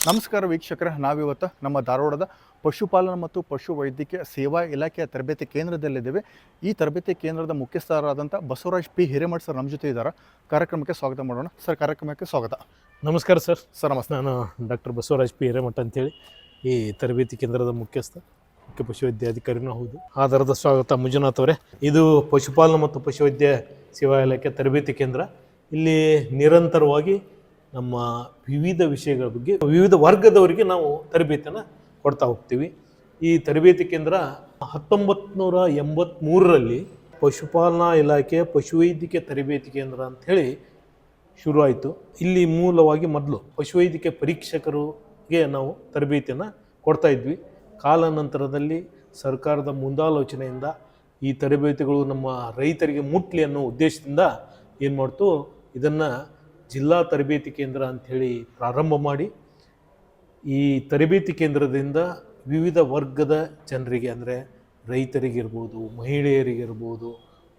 ನಮಸ್ಕಾರ ವೀಕ್ಷಕರೇ, ನಾವಿವತ್ತು ನಮ್ಮ ಧಾರವಾಡದ ಪಶುಪಾಲನಾ ಮತ್ತು ಪಶು ವೈದ್ಯಕೀಯ ಸೇವಾ ಇಲಾಖೆಯ ತರಬೇತಿ ಕೇಂದ್ರದಲ್ಲಿದ್ದೇವೆ. ಈ ತರಬೇತಿ ಕೇಂದ್ರದ ಮುಖ್ಯಸ್ಥರಾದಂಥ ಬಸವರಾಜ್ ಪಿ ಹಿರೇಮಠ ಸರ್ ನಮ್ಮ ಜೊತೆ ಇದ್ದಾರೆ. ಕಾರ್ಯಕ್ರಮಕ್ಕೆ ಸ್ವಾಗತ ಮಾಡೋಣ. ಸರ್, ಕಾರ್ಯಕ್ರಮಕ್ಕೆ ಸ್ವಾಗತ. ನಮಸ್ಕಾರ ಸರ್. ನಮಸ್ತೆ. ನಾನು ಡಾಕ್ಟರ್ ಬಸವರಾಜ್ ಪಿ ಹಿರೇಮಠ ಅಂತೇಳಿ ಈ ತರಬೇತಿ ಕೇಂದ್ರದ ಮುಖ್ಯ ಪಶುವೈದ್ಯಾಧಿಕಾರಿನೂ ಹೌದು. ಆಧಾರದ ಸ್ವಾಗತ ಮಂಜುನಾಥ್ ಅವರೇ. ಇದು ಪಶುಪಾಲನಾ ಮತ್ತು ಪಶುವೈದ್ಯ ಸೇವಾ ಇಲಾಖೆ ತರಬೇತಿ ಕೇಂದ್ರ. ಇಲ್ಲಿ ನಿರಂತರವಾಗಿ ನಮ್ಮ ವಿವಿಧ ವಿಷಯಗಳ ಬಗ್ಗೆ ವಿವಿಧ ವರ್ಗದವರಿಗೆ ನಾವು ತರಬೇತಿಯನ್ನು ಕೊಡ್ತಾ ಹೋಗ್ತೀವಿ. ಈ ತರಬೇತಿ ಕೇಂದ್ರ 1983ರಲ್ಲಿ ಪಶುಪಾಲನಾ ಇಲಾಖೆ ಪಶುವೈದ್ಯಕೀಯ ತರಬೇತಿ ಕೇಂದ್ರ ಅಂಥೇಳಿ ಶುರುವಾಯಿತು. ಇಲ್ಲಿ ಮೂಲವಾಗಿ ಮೊದಲು ಪಶುವೈದ್ಯಕೀಯ ಪರೀಕ್ಷಕರಿಗೆ ನಾವು ತರಬೇತಿಯನ್ನು ಕೊಡ್ತಾ ಇದ್ವಿ. ಕಾಲಾನಂತರದಲ್ಲಿ ಸರ್ಕಾರದ ಮುಂದಾಲೋಚನೆಯಿಂದ ಈ ತರಬೇತಿಗಳು ನಮ್ಮ ರೈತರಿಗೆ ಮುಟ್ಲಿ ಅನ್ನೋ ಉದ್ದೇಶದಿಂದ ಏನು ಮಾಡ್ತು, ಇದನ್ನು ಜಿಲ್ಲಾ ತರಬೇತಿ ಕೇಂದ್ರ ಅಂಥೇಳಿ ಪ್ರಾರಂಭ ಮಾಡಿ ಈ ತರಬೇತಿ ಕೇಂದ್ರದಿಂದ ವಿವಿಧ ವರ್ಗದ ಜನರಿಗೆ, ಅಂದರೆ ರೈತರಿಗಿರ್ಬೋದು, ಮಹಿಳೆಯರಿಗಿರ್ಬೋದು,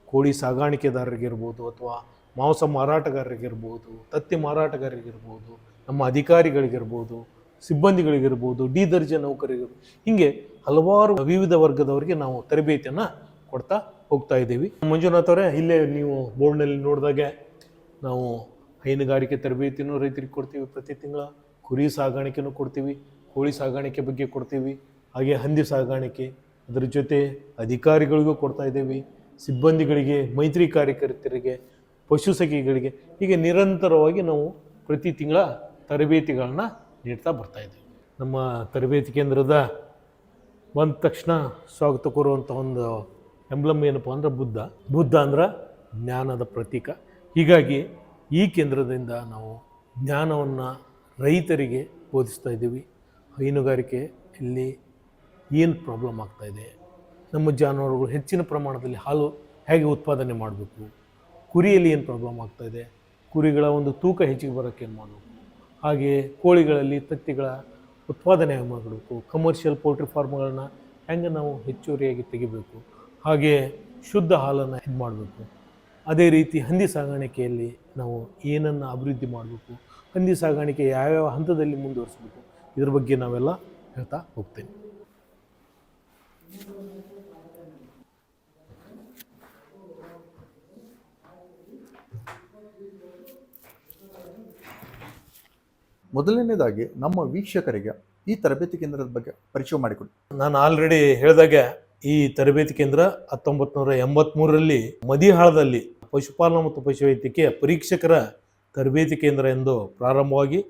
ಕೋಳಿ ಸಾಗಾಣಿಕೆದಾರರಿಗಿರ್ಬೋದು, ಅಥವಾ ಮಾಂಸ ಮಾರಾಟಗಾರರಿಗಿರ್ಬೋದು, ತತ್ತಿ ಮಾರಾಟಗಾರರಿಗಿರ್ಬೋದು, ನಮ್ಮ ಅಧಿಕಾರಿಗಳಿಗಿರ್ಬೋದು, ಸಿಬ್ಬಂದಿಗಳಿಗಿರ್ಬೋದು, ಡಿ ದರ್ಜೆ ನೌಕರಿಗಿರ್ಬೋದು, ಹೀಗೆ ಹಲವಾರು ವಿವಿಧ ವರ್ಗದವರಿಗೆ ನಾವು ತರಬೇತಿಯನ್ನು ಕೊಡ್ತಾ ಹೋಗ್ತಾ ಇದ್ದೀವಿ. ಮಂಜುನಾಥ್ ಅವರೇ, ಇಲ್ಲೇ ನೀವು ಬೋರ್ಡ್ನಲ್ಲಿ ನೋಡಿದಾಗೆ ನಾವು ಹೈನುಗಾರಿಕೆ ತರಬೇತಿನೂ ರೈತರಿಗೆ ಕೊಡ್ತೀವಿ. ಪ್ರತಿ ತಿಂಗಳ ಕುರಿ ಸಾಗಾಣಿಕೆನೂ ಕೊಡ್ತೀವಿ, ಕೋಳಿ ಸಾಗಾಣಿಕೆ ಬಗ್ಗೆ ಕೊಡ್ತೀವಿ, ಹಾಗೆ ಹಂದಿ ಸಾಗಾಣಿಕೆ, ಅದರ ಜೊತೆ ಅಧಿಕಾರಿಗಳಿಗೂ ಕೊಡ್ತಾ ಇದ್ದೀವಿ, ಸಿಬ್ಬಂದಿಗಳಿಗೆ, ಮೈತ್ರಿ ಕಾರ್ಯಕರ್ತರಿಗೆ, ಪಶು ಸಖಿಗಳಿಗೆ, ಹೀಗೆ ನಿರಂತರವಾಗಿ ನಾವು ಪ್ರತಿ ತಿಂಗಳ ತರಬೇತಿಗಳನ್ನ ನೀಡ್ತಾ ಬರ್ತಾಯಿದ್ದೀವಿ. ನಮ್ಮ ತರಬೇತಿ ಕೇಂದ್ರದ ಬಂದ ತಕ್ಷಣ ಸ್ವಾಗತ ಕೋರುವಂಥ ಒಂದು ಎಂಬ್ಲಮ್ ಏನಪ್ಪ ಅಂದ್ರೆ ಬುದ್ಧ ಅಂದ್ರೆ ಜ್ಞಾನದ ಪ್ರತೀಕ. ಹೀಗಾಗಿ ಈ ಕೇಂದ್ರದಿಂದ ನಾವು ಜ್ಞಾನವನ್ನು ರೈತರಿಗೆ ಬೋಧಿಸ್ತಾ ಇದ್ದೀವಿ. ಹೈನುಗಾರಿಕೆಯಲ್ಲಿ ಏನು ಪ್ರಾಬ್ಲಮ್ ಆಗ್ತಾಯಿದೆ, ನಮ್ಮ ಜಾನುವಾರುಗಳು ಹೆಚ್ಚಿನ ಪ್ರಮಾಣದಲ್ಲಿ ಹಾಲು ಹೇಗೆ ಉತ್ಪಾದನೆ ಮಾಡಬೇಕು, ಕುರಿಯಲ್ಲಿ ಏನು ಪ್ರಾಬ್ಲಮ್ ಆಗ್ತಾಯಿದೆ, ಕುರಿಗಳ ಒಂದು ತೂಕ ಹೆಚ್ಚಿಗೆ ಬರೋಕ್ಕೆ ಏನು ಮಾಡಬೇಕು, ಹಾಗೆ ಕೋಳಿಗಳಲ್ಲಿ ತತ್ತಿಗಳ ಉತ್ಪಾದನೆ ಹೇಗೆ ಮಾಡಬೇಕು, ಕಮರ್ಷಿಯಲ್ ಪೌಲ್ಟ್ರಿ ಫಾರ್ಮ್ಗಳನ್ನ ಹೆಂಗೆ ನಾವು ಹೆಚ್ಚುವರಿಯಾಗಿ ತೆಗಿಬೇಕು, ಹಾಗೆ ಶುದ್ಧ ಹಾಲನ್ನು ಇದು ಮಾಡಬೇಕು. ಅದೇ ರೀತಿ ಹಂದಿ ಸಾಗಾಣಿಕೆಯಲ್ಲಿ ನಾವು ಏನನ್ನು ಅಭಿವೃದ್ಧಿ ಮಾಡಬೇಕು, ಹಂದಿ ಸಾಗಾಣಿಕೆ ಯಾವ್ಯಾವ ಹಂತದಲ್ಲಿ ಮುಂದುವರಿಸಬೇಕು, ಇದ್ರ ಬಗ್ಗೆ ನಾವೆಲ್ಲ ಹೇಳ್ತಾ ಹೋಗ್ತೇವೆ. ಮೊದಲನೇದಾಗಿ ನಮ್ಮ ವೀಕ್ಷಕರಿಗೆ ಈ ತರಬೇತಿ ಕೇಂದ್ರದ ಬಗ್ಗೆ ಪರಿಚಯ ಮಾಡಿಕೊಡಿ. ನಾನು ಆಲ್ರೆಡಿ ಹೇಳಿದಾಗ ಈ ತರಬೇತಿ ಕೇಂದ್ರ 1983ರಲ್ಲಿ ಮದಿಹಾಳದಲ್ಲಿ ಪಶುಪಾಲನಾ ಮತ್ತು ಪಶುವೈದ್ಯಕೀಯ ಪರೀಕ್ಷಕರ ತರಬೇತಿ ಕೇಂದ್ರ ಎಂದು ಪ್ರಾರಂಭವಾಗಿ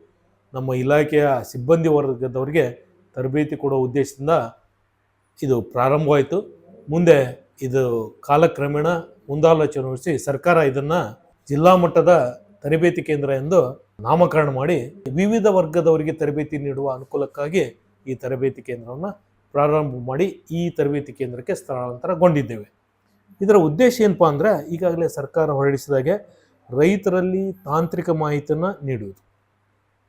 ನಮ್ಮ ಇಲಾಖೆಯ ಸಿಬ್ಬಂದಿ ವರ್ಗದವರಿಗೆ ತರಬೇತಿ ಕೊಡೋ ಉದ್ದೇಶದಿಂದ ಇದು ಪ್ರಾರಂಭವಾಯಿತು. ಮುಂದೆ ಇದು ಕಾಲಕ್ರಮೇಣ ಮುಂದಾಲೋಚನೆ ವಹಿಸಿ ಸರ್ಕಾರ ಇದನ್ನು ಜಿಲ್ಲಾ ಮಟ್ಟದ ತರಬೇತಿ ಕೇಂದ್ರ ಎಂದು ನಾಮಕರಣ ಮಾಡಿ ವಿವಿಧ ವರ್ಗದವರಿಗೆ ತರಬೇತಿ ನೀಡುವ ಅನುಕೂಲಕ್ಕಾಗಿ ಈ ತರಬೇತಿ ಕೇಂದ್ರವನ್ನು ಪ್ರಾರಂಭ ಮಾಡಿ ಈ ತರಬೇತಿ ಕೇಂದ್ರಕ್ಕೆ ಸ್ಥಳಾಂತರಗೊಂಡಿದ್ದೇವೆ. ಇದರ ಉದ್ದೇಶ ಏನಪ್ಪ ಅಂದರೆ, ಈಗಾಗಲೇ ಸರ್ಕಾರ ಹೊರಡಿಸಿದಾಗೆ ರೈತರಲ್ಲಿ ತಾಂತ್ರಿಕ ಮಾಹಿತಿಯನ್ನು ನೀಡುವುದು.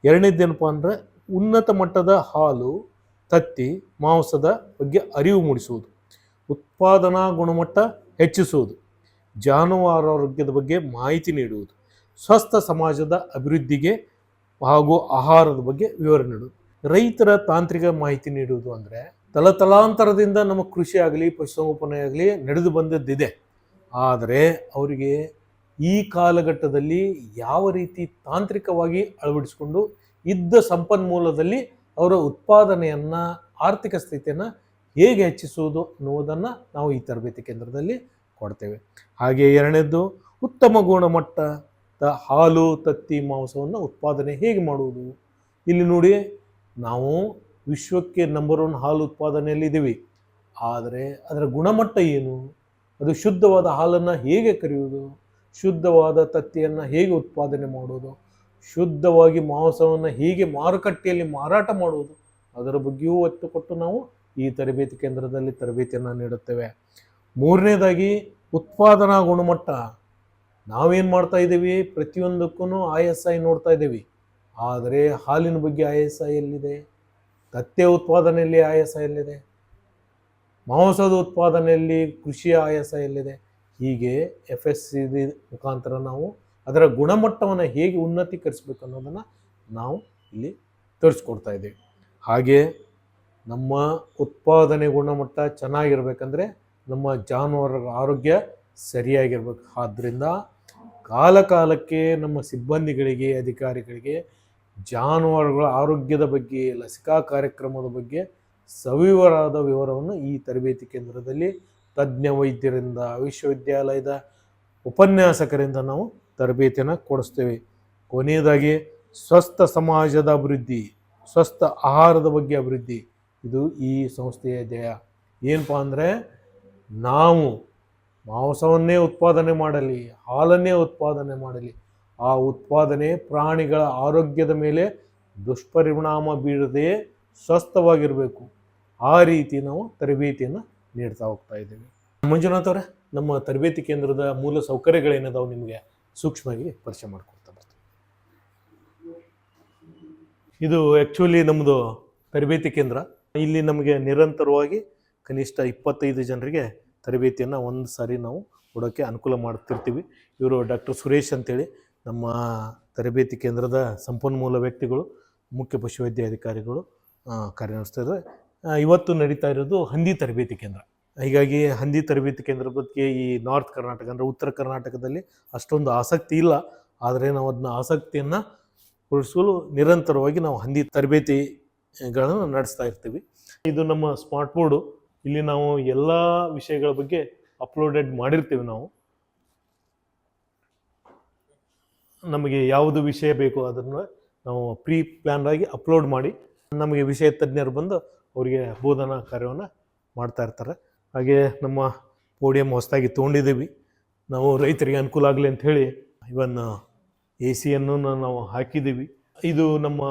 ಎರಡನೇದೇನಪ್ಪ ಅಂದರೆ, ಉನ್ನತ ಮಟ್ಟದ ಹಾಲು, ತತ್ತಿ, ಮಾಂಸದ ಬಗ್ಗೆ ಅರಿವು ಮೂಡಿಸುವುದು, ಉತ್ಪಾದನಾ ಗುಣಮಟ್ಟ ಹೆಚ್ಚಿಸುವುದು, ಜಾನುವಾರು ಆರೋಗ್ಯದ ಬಗ್ಗೆ ಮಾಹಿತಿ ನೀಡುವುದು, ಸ್ವಸ್ಥ ಸಮಾಜದ ಅಭಿವೃದ್ಧಿಗೆ ಹಾಗೂ ಆಹಾರದ ಬಗ್ಗೆ ವಿವರಣೆ ನೀಡುವುದು. ರೈತರ ತಾಂತ್ರಿಕ ಮಾಹಿತಿ ನೀಡುವುದು ಅಂದರೆ, ತಲತಲಾಂತರದಿಂದ ನಮ್ಮ ಕೃಷಿ ಆಗಲಿ ಪಶುಸಂಗೋಪನೆ ಆಗಲಿ ನಡೆದು ಬಂದದ್ದಿದೆ. ಆದರೆ ಅವರಿಗೆ ಈ ಕಾಲಘಟ್ಟದಲ್ಲಿ ಯಾವ ರೀತಿ ತಾಂತ್ರಿಕವಾಗಿ ಅಳವಡಿಸಿಕೊಂಡು ಇದ್ದ ಸಂಪನ್ಮೂಲದಲ್ಲಿ ಅವರ ಉತ್ಪಾದನೆಯನ್ನು, ಆರ್ಥಿಕ ಸ್ಥಿತಿಯನ್ನು ಹೇಗೆ ಹೆಚ್ಚಿಸುವುದು ಅನ್ನುವುದನ್ನು ನಾವು ಈ ತರಬೇತಿ ಕೇಂದ್ರದಲ್ಲಿ ಕೊಡ್ತೇವೆ. ಹಾಗೆ ಎರಡನೇದ್ದು, ಉತ್ತಮ ಗುಣಮಟ್ಟದ ಹಾಲು, ತತ್ತಿ, ಮಾಂಸವನ್ನು ಉತ್ಪಾದನೆ ಹೇಗೆ ಮಾಡುವುದು. ಇಲ್ಲಿ ನೋಡಿ, ನಾವು ವಿಶ್ವಕ್ಕೆ ನಂಬರ್ 1 ಹಾಲು ಉತ್ಪಾದನೆಯಲ್ಲಿದ್ದೀವಿ. ಆದರೆ ಅದರ ಗುಣಮಟ್ಟ ಏನು, ಅದು ಶುದ್ಧವಾದ ಹಾಲನ್ನು ಹೇಗೆ ಕರೆಯುವುದು, ಶುದ್ಧವಾದ ತತ್ತಿಯನ್ನು ಹೇಗೆ ಉತ್ಪಾದನೆ ಮಾಡುವುದು, ಶುದ್ಧವಾಗಿ ಮಾಂಸವನ್ನು ಹೇಗೆ ಮಾರುಕಟ್ಟೆಯಲ್ಲಿ ಮಾರಾಟ ಮಾಡುವುದು, ಅದರ ಬಗ್ಗೆಯೂ ಒತ್ತು ಕೊಟ್ಟು ನಾವು ಈ ತರಬೇತಿ ಕೇಂದ್ರದಲ್ಲಿ ತರಬೇತಿಯನ್ನು ನೀಡುತ್ತೇವೆ. ಮೂರನೇದಾಗಿ, ಉತ್ಪಾದನಾ ಗುಣಮಟ್ಟ. ನಾವೇನು ಮಾಡ್ತಾ ಇದ್ದೀವಿ, ಪ್ರತಿಯೊಂದಕ್ಕೂ ISI ನೋಡ್ತಾ ಇದ್ದೀವಿ. ಆದರೆ ಹಾಲಿನ ಬಗ್ಗೆ ISI ಎಲ್ಲಿದೆ, ತತ್ತೆ ಉತ್ಪಾದನೆಯಲ್ಲಿ ISI ಎಲ್ಲಿದೆ, ಮಾಂಸದ ಉತ್ಪಾದನೆಯಲ್ಲಿ ಕೃಷಿಯ ISI ಎಲ್ಲಿದೆ. ಹೀಗೆ FSCD ಮುಖಾಂತರ ನಾವು ಅದರ ಗುಣಮಟ್ಟವನ್ನು ಹೇಗೆ ಉನ್ನತೀಕರಿಸಬೇಕು ಅನ್ನೋದನ್ನು ನಾವು ಇಲ್ಲಿ ತರಿಸ್ಕೊಡ್ತಾ ಇದ್ದೀವಿ. ಹಾಗೆ ನಮ್ಮ ಉತ್ಪಾದನೆ ಗುಣಮಟ್ಟ ಚೆನ್ನಾಗಿರ್ಬೇಕಂದ್ರೆ ನಮ್ಮ ಜಾನುವಾರುಗಳ ಆರೋಗ್ಯ ಸರಿಯಾಗಿರ್ಬೇಕು. ಆದ್ದರಿಂದ ಕಾಲಕಾಲಕ್ಕೆ ನಮ್ಮ ಸಿಬ್ಬಂದಿಗಳಿಗೆ, ಅಧಿಕಾರಿಗಳಿಗೆ ಜಾನುವಾರುಗಳ ಆರೋಗ್ಯದ ಬಗ್ಗೆ, ಲಸಿಕಾ ಕಾರ್ಯಕ್ರಮದ ಬಗ್ಗೆ ಸವಿವರವಾದ ವಿವರವನ್ನು ಈ ತರಬೇತಿ ಕೇಂದ್ರದಲ್ಲಿ ತಜ್ಞ ವೈದ್ಯರಿಂದ, ವಿಶ್ವವಿದ್ಯಾಲಯದ ಉಪನ್ಯಾಸಕರಿಂದ ನಾವು ತರಬೇತಿಯನ್ನು ಕೊಡಿಸ್ತೇವೆ. ಕೊನೆಯದಾಗಿ ಸ್ವಸ್ಥ ಸಮಾಜದ ಅಭಿವೃದ್ಧಿ, ಸ್ವಸ್ಥ ಆಹಾರದ ಬಗ್ಗೆ ಅಭಿವೃದ್ಧಿ, ಇದು ಈ ಸಂಸ್ಥೆಯ ಧ್ಯೇಯ. ಏನಪ್ಪ ಅಂದರೆ ನಾವು ಮಾಂಸವನ್ನೇ ಉತ್ಪಾದನೆ ಮಾಡಲಿ, ಹಾಲನ್ನೇ ಉತ್ಪಾದನೆ ಮಾಡಲಿ, ಆ ಉತ್ಪಾದನೆ ಪ್ರಾಣಿಗಳ ಆರೋಗ್ಯದ ಮೇಲೆ ದುಷ್ಪರಿಣಾಮ ಬೀಳದೆ ಸ್ವಸ್ಥವಾಗಿರಬೇಕು. ಆ ರೀತಿ ನಾವು ತರಬೇತಿಯನ್ನು ನೀಡ್ತಾ ಹೋಗ್ತಾ ಇದ್ದೀವಿ. ಮಂಜುನಾಥ್ ಅವರೇ, ನಮ್ಮ ತರಬೇತಿ ಕೇಂದ್ರದ ಮೂಲ ಸೌಕರ್ಯಗಳೇನದಾವು ನಿಮಗೆ ಸೂಕ್ಷ್ಮವಾಗಿ ಪರಿಚಯ ಮಾಡಿಕೊಡ್ತಾ ಬರ್ತೀವಿ. ಇದು ಆ್ಯಕ್ಚುಲಿ ನಮ್ಮದು ತರಬೇತಿ ಕೇಂದ್ರ. ಇಲ್ಲಿ ನಮಗೆ ನಿರಂತರವಾಗಿ ಕನಿಷ್ಠ 25 ಜನರಿಗೆ ತರಬೇತಿಯನ್ನು ಒಂದು ಸಾರಿ ನಾವು ಕೊಡೋಕ್ಕೆ ಅನುಕೂಲ ಮಾಡ್ತಿರ್ತೀವಿ. ಇವರು ಡಾಕ್ಟರ್ ಸುರೇಶ್ ಅಂತೇಳಿ ನಮ್ಮ ತರಬೇತಿ ಕೇಂದ್ರದ ಸಂಪನ್ಮೂಲ ವ್ಯಕ್ತಿಗಳು, ಮುಖ್ಯ ಪಶುವೈದ್ಯಾಧಿಕಾರಿಗಳು ಕಾರ್ಯನಿರ್ವಹಿಸ್ತಾ ಇದ್ದಾರೆ. ಇವತ್ತು ನಡೀತಾ ಇರೋದು ಹಂದಿ ತರಬೇತಿ ಕೇಂದ್ರ. ಹೀಗಾಗಿ ಹಂದಿ ತರಬೇತಿ ಕೇಂದ್ರ ಬಗ್ಗೆ ಈ ನಾರ್ತ್ ಕರ್ನಾಟಕ ಅಂದರೆ ಉತ್ತರ ಕರ್ನಾಟಕದಲ್ಲಿ ಅಷ್ಟೊಂದು ಆಸಕ್ತಿ ಇಲ್ಲ. ಆದರೆ ನಾವು ಅದನ್ನ ಆಸಕ್ತಿಯನ್ನು ಉಳಿಸಲು ನಿರಂತರವಾಗಿ ನಾವು ಹಂದಿ ತರಬೇತಿಗಳನ್ನು ನಡೆಸ್ತಾ ಇರ್ತೀವಿ. ಇದು ನಮ್ಮ ಸ್ಮಾರ್ಟ್ ಬೋರ್ಡು. ಇಲ್ಲಿ ನಾವು ಎಲ್ಲ ವಿಷಯಗಳ ಬಗ್ಗೆ ಅಪ್ಲೋಡೆಡ್ ಮಾಡಿರ್ತೀವಿ. ನಮಗೆ ಯಾವುದು ವಿಷಯ ಬೇಕು ಅದನ್ನು ನಾವು ಪ್ರೀ ಪ್ಲ್ಯಾನ್ ಆಗಿ ಅಪ್ಲೋಡ್ ಮಾಡಿ ನಮಗೆ ವಿಷಯ ತಜ್ಞರು ಬಂದು ಅವರಿಗೆ ಬೋಧನಾ ಕಾರ್ಯವನ್ನು ಮಾಡ್ತಾ ಇರ್ತಾರೆ. ಹಾಗೆ ನಮ್ಮ ಪೋಡಿಯಂ ಹೊಸದಾಗಿ ತೊಗೊಂಡಿದ್ದೀವಿ ನಾವು, ರೈತರಿಗೆ ಅನುಕೂಲ ಆಗಲಿ ಅಂಥೇಳಿ. ಇವನ್ AC-ಯನ್ನು ನಾವು ಹಾಕಿದ್ದೀವಿ. ಇದು ನಮ್ಮ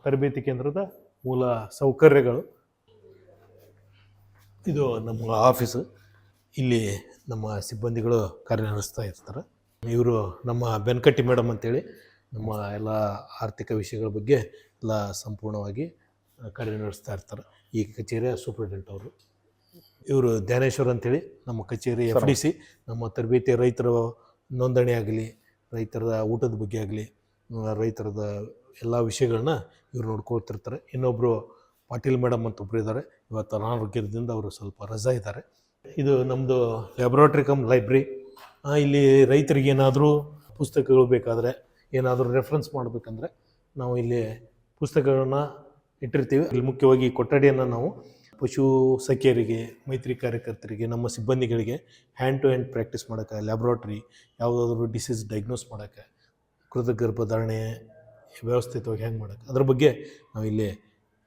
ತರಬೇತಿ ಕೇಂದ್ರದ ಮೂಲ ಸೌಕರ್ಯಗಳು. ಇದು ನಮ್ಮ ಆಫೀಸು. ಇಲ್ಲಿ ನಮ್ಮ ಸಿಬ್ಬಂದಿಗಳು ಕಾರ್ಯನಿರ್ವಹಿಸ್ತಾ ಇರ್ತಾರೆ. ಇವರು ನಮ್ಮ ಬೆನ್ಕಟ್ಟಿ ಮೇಡಮ್ ಅಂತೇಳಿ ನಮ್ಮ ಎಲ್ಲ ಆರ್ಥಿಕ ವಿಷಯಗಳ ಬಗ್ಗೆ ಎಲ್ಲ ಸಂಪೂರ್ಣವಾಗಿ ಕಾರ್ಯನಿರ್ವಹಿಸ್ತಾ ಇರ್ತಾರೆ. ಈ ಕಚೇರಿಯ ಸೂಪ್ರಿಡೆಂಟ್ ಅವರು. ಇವರು ಧ್ಯಾನೇಶ್ವರ್ ಅಂತೇಳಿ ನಮ್ಮ ಕಚೇರಿ FDC. ನಮ್ಮ ತರಬೇತಿ ರೈತರ ನೋಂದಣಿ ಆಗಲಿ, ರೈತರ ಊಟದ ಬಗ್ಗೆ ಆಗಲಿ, ರೈತರದ ಎಲ್ಲ ವಿಷಯಗಳನ್ನ ಇವ್ರು ನೋಡ್ಕೊಳ್ತಿರ್ತಾರೆ. ಇನ್ನೊಬ್ಬರು ಪಾಟೀಲ್ ಮೇಡಮ್ ಅಂತ ಒಬ್ಬರು ಇದ್ದಾರೆ. ಇವತ್ತು ಅನಾರೋಗ್ಯದಿಂದ ಅವರು ಸ್ವಲ್ಪ ರಜಾ ಇದ್ದಾರೆ. ಇದು ನಮ್ಮದು ಲ್ಯಾಬ್ರೋಟ್ರಿ ಕಮ್ ಲೈಬ್ರರಿ. ಇಲ್ಲಿ ರೈತರಿಗೆ ಏನಾದರೂ ಪುಸ್ತಕಗಳು ಬೇಕಾದರೆ, ಏನಾದರೂ ರೆಫರೆನ್ಸ್ ಮಾಡಬೇಕಂದ್ರೆ ನಾವು ಇಲ್ಲಿ ಪುಸ್ತಕಗಳನ್ನ ಇಟ್ಟಿರ್ತೀವಿ. ಇಲ್ಲಿ ಮುಖ್ಯವಾಗಿ ಕೊಠಡಿಯನ್ನು ನಾವು ಪಶು ಸಖಿಯರಿಗೆ, ಮೈತ್ರಿ ಕಾರ್ಯಕರ್ತರಿಗೆ, ನಮ್ಮ ಸಿಬ್ಬಂದಿಗಳಿಗೆ ಹ್ಯಾಂಡ್ ಟು ಹ್ಯಾಂಡ್ ಪ್ರಾಕ್ಟೀಸ್ ಮಾಡೋಕ್ಕೆ, ಲ್ಯಾಬ್ರೋಟ್ರಿ ಯಾವುದಾದ್ರೂ ಡಿಸೀಸ್ ಡಯಾಗ್ನೋಸ್ ಮಾಡೋಕ್ಕೆ, ಕೃತಕ ಗರ್ಭಧಾರಣೆ ವ್ಯವಸ್ಥಿತವಾಗಿ ಹೆಂಗೆ ಮಾಡೋಕ್ಕೆ, ಅದ್ರ ಬಗ್ಗೆ ನಾವು ಇಲ್ಲಿ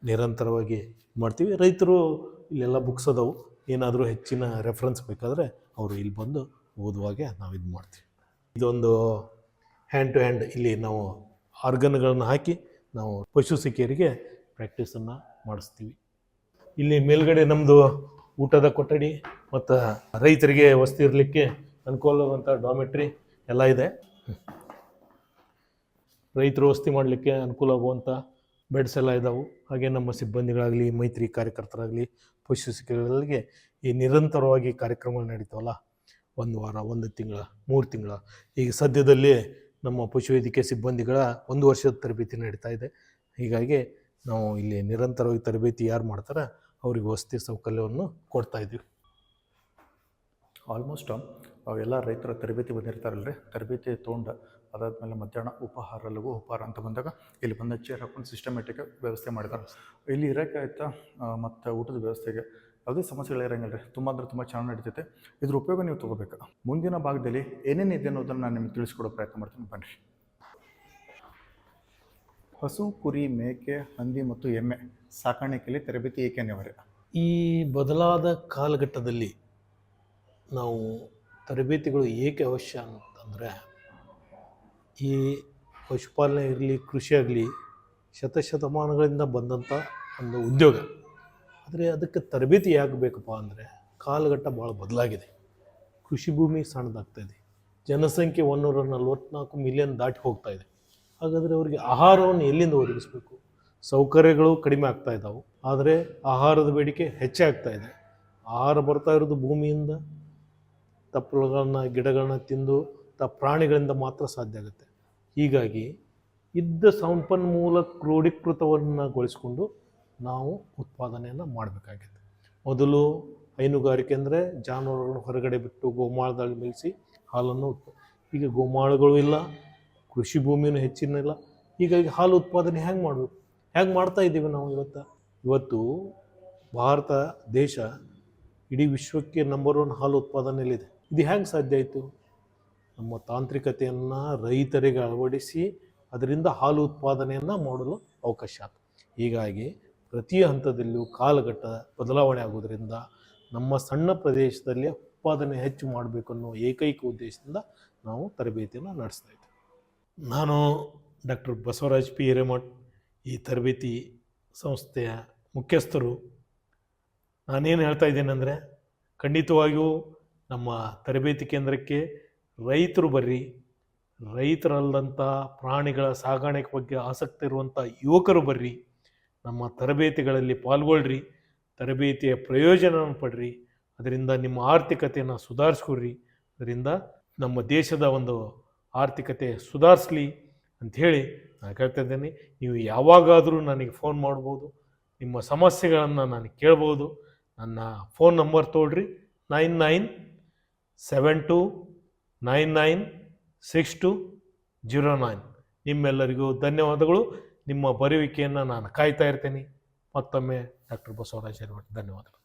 ನಿರಂತರವಾಗಿ ಮಾಡ್ತೀವಿ. ರೈತರು ಇಲ್ಲೆಲ್ಲ ಬುಕ್ಸ್ ಅದಾವು, ಏನಾದರೂ ಹೆಚ್ಚಿನ ರೆಫರೆನ್ಸ್ ಬೇಕಾದರೆ ಅವರು ಇಲ್ಲಿ ಬಂದು ಓದುವಾಗೆ ನಾವು ಇದು ಮಾಡ್ತೀವಿ. ಇದೊಂದು ಹ್ಯಾಂಡ್ ಟು ಹ್ಯಾಂಡ್ ಇಲ್ಲಿ ನಾವು ಆರ್ಗನ್ಗಳನ್ನು ಹಾಕಿ ನಾವು ಪಶು ಸಖಿಯರಿಗೆ ಪ್ರಾಕ್ಟೀಸನ್ನು ಮಾಡಿಸ್ತೀವಿ. ಇಲ್ಲಿ ಮೇಲ್ಗಡೆ ನಮ್ಮದು ಊಟದ ಕೊಠಡಿ ಮತ್ತು ರೈತರಿಗೆ ವಸತಿ ಇರಲಿಕ್ಕೆ ಅನುಕೂಲವಾದಂಥ ಡಾಮೆಟ್ರಿ ಎಲ್ಲ ಇದೆ. ರೈತರು ವಸತಿ ಮಾಡಲಿಕ್ಕೆ ಅನುಕೂಲವಾಗುವಂಥ ಬೆಡ್ಸ್ ಎಲ್ಲ ಇದ್ದಾವೆ. ಹಾಗೆ ನಮ್ಮ ಸಿಬ್ಬಂದಿಗಳಾಗಲಿ, ಮೈತ್ರಿ ಕಾರ್ಯಕರ್ತರಾಗಲಿ, ಪಶು ಸಖಿಗಳಿಗೆ ಈ ನಿರಂತರವಾಗಿ ಕಾರ್ಯಕ್ರಮಗಳು ನಡೀತಾವಲ್ಲ, 1 ವಾರ, 1 ತಿಂಗಳ, 3 ತಿಂಗಳ. ಈಗ ಸದ್ಯದಲ್ಲಿ ನಮ್ಮ ಪಶುವೈದ್ಯಕೀಯ ಸಿಬ್ಬಂದಿಗಳ 1 ವರ್ಷದ ತರಬೇತಿ ನಡೀತಾ ಇದೆ. ಹೀಗಾಗಿ ನಾವು ಇಲ್ಲಿ ನಿರಂತರವಾಗಿ ತರಬೇತಿ ಯಾರು ಮಾಡ್ತಾರೆ ಅವ್ರಿಗೆ ವಸತಿ ಸೌಕರ್ಯವನ್ನು ಕೊಡ್ತಾ ಇದ್ದೀವಿ. ಆಲ್ಮೋಸ್ಟ್ ಎಲ್ಲ ರೈತರ ತರಬೇತಿ ಬಂದಿರ್ತಾರಲ್ರಿ, ತರಬೇತಿ ತೊಗೊಂಡು ಅದಾದಮೇಲೆ ಮಧ್ಯಾಹ್ನ ಉಪಹಾರ, ಲಘು ಉಪಹಾರ ಅಂತ ಬಂದಾಗ ಇಲ್ಲಿ ಬಂದ ಚೇರ್ ಹಾಕೊಂಡು ಸಿಸ್ಟಮೆಟಿಕ್ ವ್ಯವಸ್ಥೆ ಮಾಡಿದ್ದಾರೆ. ಇಲ್ಲಿ ಇರೋಕ್ಕೆ ಆಯ್ತಾ ಮತ್ತು ಊಟದ ವ್ಯವಸ್ಥೆಗೆ ಯಾವುದೇ ಸಮಸ್ಯೆಗಳಿರಂಗಿಲ್ಲ ರೀ. ತುಂಬ ಅಂದರೆ ತುಂಬ ಚೆನ್ನಾಗಿ ನಡೀತೈತೆ. ಇದ್ರ ಉಪಯೋಗ ನೀವು ತೊಗೋಬೇಕು. ಮುಂದಿನ ಭಾಗದಲ್ಲಿ ಏನೇನು ಇದೆ ಅನ್ನೋದನ್ನು ನಾನು ನಿಮಗೆ ತಿಳಿಸ್ಕೊಡೋ ಪ್ರಯತ್ನ ಮಾಡ್ತೀನಿ, ಬನ್ನಿರಿ. ಹಸು, ಕುರಿ, ಮೇಕೆ, ಹಂದಿ ಮತ್ತು ಎಮ್ಮೆ ಸಾಕಾಣಿಕೆಯಲ್ಲಿ ತರಬೇತಿ ಏಕೆ ಅನಿವಾರ್ಯ? ಈ ಬದಲಾದ ಕಾಲಘಟ್ಟದಲ್ಲಿ ನಾವು ತರಬೇತಿಗಳು ಏಕೆ ಅವಶ್ಯ ಅಂತಂದರೆ, ಈ ಪಶುಪಾಲನೆ ಇರಲಿ, ಕೃಷಿ ಆಗಲಿ ಶತಶತಮಾನಗಳಿಂದ ಬಂದಂಥ ಒಂದು ಉದ್ಯೋಗ. ಆದರೆ ಅದಕ್ಕೆ ತರಬೇತಿ ಯಾಕೆ ಬೇಕಪ್ಪ ಅಂದರೆ, ಕಾಲಘಟ್ಟ ಭಾಳ ಬದಲಾಗಿದೆ. ಕೃಷಿ ಭೂಮಿ ಸಣ್ಣದಾಗ್ತಾಯಿದೆ. ಜನಸಂಖ್ಯೆ 144 ಮಿಲಿಯನ್ ದಾಟಿ ಹೋಗ್ತಾ ಇದೆ. ಹಾಗಾದರೆ ಅವರಿಗೆ ಆಹಾರವನ್ನು ಎಲ್ಲಿಂದ ಒದಗಿಸಬೇಕು? ಸೌಕರ್ಯಗಳು ಕಡಿಮೆ ಆಗ್ತಾ ಇದ್ದಾವೆ, ಆದರೆ ಆಹಾರದ ಬೇಡಿಕೆ ಹೆಚ್ಚೇ ಆಗ್ತಾ ಇದೆ. ಆಹಾರ ಬರ್ತಾ ಇರೋದು ಭೂಮಿಯಿಂದ, ತಪ್ಪಲುಗಳನ್ನ, ಗಿಡಗಳನ್ನ ತಿಂದು ಪ್ರಾಣಿಗಳಿಂದ ಮಾತ್ರ ಸಾಧ್ಯ ಆಗುತ್ತೆ. ಹೀಗಾಗಿ ಇದ್ದ ಸಂಪನ್ಮೂಲ ಕ್ರೋಢೀಕೃತವನ್ನುಗೊಳಿಸಿಕೊಂಡು ನಾವು ಉತ್ಪಾದನೆಯನ್ನು ಮಾಡಬೇಕಾಗಿದೆ. ಮೊದಲು ಹೈನುಗಾರಿಕೆ ಅಂದರೆ ಜಾನುವಾರುಗಳನ್ನು ಹೊರಗಡೆ ಬಿಟ್ಟು ಗೋಮಾಳದಲ್ಲಿ ಮೇಯಿಸಿ ಹಾಲನ್ನು ಈಗ ಗೋಮಾಳಗಳು ಇಲ್ಲ, ಕೃಷಿ ಭೂಮಿಯೂ ಹೆಚ್ಚಿನಿಲ್ಲ. ಹೀಗಾಗಿ ಹಾಲು ಉತ್ಪಾದನೆ ಹೆಂಗೆ ಮಾಡಬೇಕು? ಹೇಗೆ ಮಾಡ್ತಾ ಇದ್ದೀವಿ ನಾವು ಇವತ್ತು ಭಾರತ ದೇಶ ಇಡೀ ವಿಶ್ವಕ್ಕೆ ನಂಬರ್ 1 ಹಾಲು ಉತ್ಪಾದನೆಯಲ್ಲಿದೆ. ಇದು ಹೆಂಗೆ ಸಾಧ್ಯ ಆಯಿತು? ನಮ್ಮ ತಾಂತ್ರಿಕತೆಯನ್ನು ರೈತರಿಗೆ ಅಳವಡಿಸಿ ಅದರಿಂದ ಹಾಲು ಉತ್ಪಾದನೆಯನ್ನು ಮಾಡಲು ಅವಕಾಶ ಆಯಿತು. ಹೀಗಾಗಿ ಪ್ರತಿ ಹಂತದಲ್ಲಿಯೂ ಕಾಲಘಟ್ಟ ಬದಲಾವಣೆ ಆಗೋದ್ರಿಂದ ನಮ್ಮ ಸಣ್ಣ ಪ್ರದೇಶದಲ್ಲಿ ಉತ್ಪಾದನೆ ಹೆಚ್ಚು ಮಾಡಬೇಕು ಅನ್ನೋ ಏಕೈಕ ಉದ್ದೇಶದಿಂದ ನಾವು ತರಬೇತಿಯನ್ನು ನಡೆಸ್ತಾ ಇದ್ದೀವಿ. ನಾನು ಡಾಕ್ಟರ್ ಬಸವರಾಜ್ ಪಿ ಹಿರೇಮಠ್, ಈ ತರಬೇತಿ ಸಂಸ್ಥೆಯ ಮುಖ್ಯಸ್ಥರು. ನಾನೇನು ಹೇಳ್ತಾ ಇದ್ದೇನೆಂದರೆ, ಖಂಡಿತವಾಗಿಯೂ ನಮ್ಮ ತರಬೇತಿ ಕೇಂದ್ರಕ್ಕೆ ರೈತರು ಬರ್ರಿ, ರೈತರಲ್ಲದಂಥ ಪ್ರಾಣಿಗಳ ಸಾಗಾಣಿಕೆ ಬಗ್ಗೆ ಆಸಕ್ತಿ ಇರುವಂಥ ಯುವಕರು ಬರ್ರಿ, ನಮ್ಮ ತರಬೇತಿಗಳಲ್ಲಿ ಪಾಲ್ಗೊಳ್ಳ್ರಿ, ತರಬೇತಿಯ ಪ್ರಯೋಜನವನ್ನು ಪಡ್ರಿ, ಅದರಿಂದ ನಿಮ್ಮ ಆರ್ಥಿಕತೆಯನ್ನು ಸುಧಾರಿಸ್ಕೊಡ್ರಿ, ಅದರಿಂದ ನಮ್ಮ ದೇಶದ ಒಂದು ಆರ್ಥಿಕತೆ ಸುಧಾರಿಸಲಿ ಅಂಥೇಳಿ ನಾನು ಹೇಳ್ತಾ ಇದ್ದೇನೆ. ನೀವು ಯಾವಾಗಾದರೂ ನನಗೆ ಫೋನ್ ಮಾಡ್ಬೋದು, ನಿಮ್ಮ ಸಮಸ್ಯೆಗಳನ್ನು ನಾನು ಕೇಳ್ಬೋದು. ನನ್ನ ಫೋನ್ ನಂಬರ್ ತೊಗೊಳ್ರಿ, 9972996209. ನಿಮ್ಮೆಲ್ಲರಿಗೂ ಧನ್ಯವಾದಗಳು. ನಿಮ್ಮ ಬರುವಿಕೆಯನ್ನು ನಾನು ಕಾಯ್ತಾ ಇರ್ತೀನಿ. ಮತ್ತೊಮ್ಮೆ ಡಾಕ್ಟರ್ ಬಸವರಾಜ್ ಹಿರೇಮಠ್, ಧನ್ಯವಾದಗಳು.